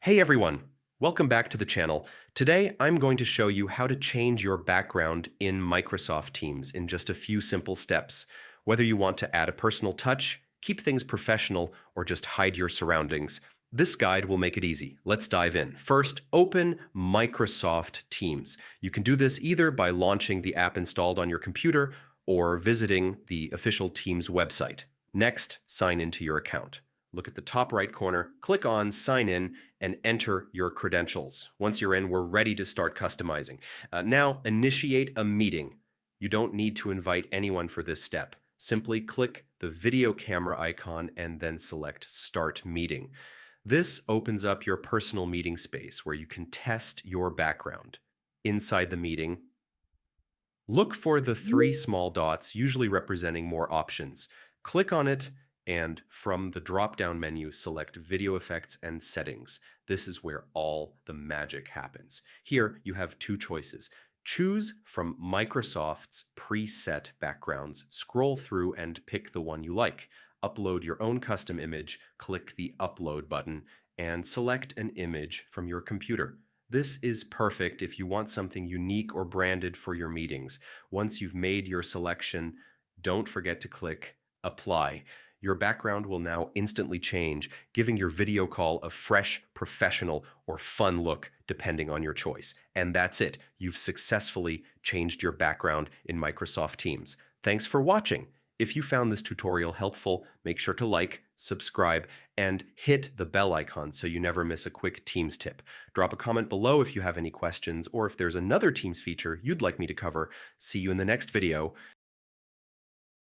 Hey everyone, welcome back to the channel. Today I'm going to show you how to change your background in Microsoft Teams in just a few simple steps. Whether you want to add a personal touch, keep things professional, or just hide your surroundings, this guide will make it easy. Let's dive in. First, open Microsoft Teams. You can do this either by launching the app installed on your computer or visiting the official Teams website. Next, sign into your account. Look at the top right corner, click on Sign In, and enter your credentials. Once you're in, we're ready to start customizing. Now, initiate a meeting. You don't need to invite anyone for this step. Simply click the video camera icon and then select Start Meeting. This opens up your personal meeting space where you can test your background. Inside the meeting, look for the three small dots, usually representing more options. Click on it, and from the drop-down menu, select Video Effects and Settings. This is where all the magic happens. Here, you have two choices. Choose from Microsoft's preset backgrounds, scroll through and pick the one you like. Upload your own custom image, click the Upload button, and select an image from your computer. This is perfect if you want something unique or branded for your meetings. Once you've made your selection, don't forget to click Apply. Your background will now instantly change, giving your video call a fresh, professional, or fun look, depending on your choice. And that's it. You've successfully changed your background in Microsoft Teams. Thanks for watching. If you found this tutorial helpful, make sure to like, subscribe, and hit the bell icon so you never miss a quick Teams tip. Drop a comment below if you have any questions or if there's another Teams feature you'd like me to cover. See you in the next video.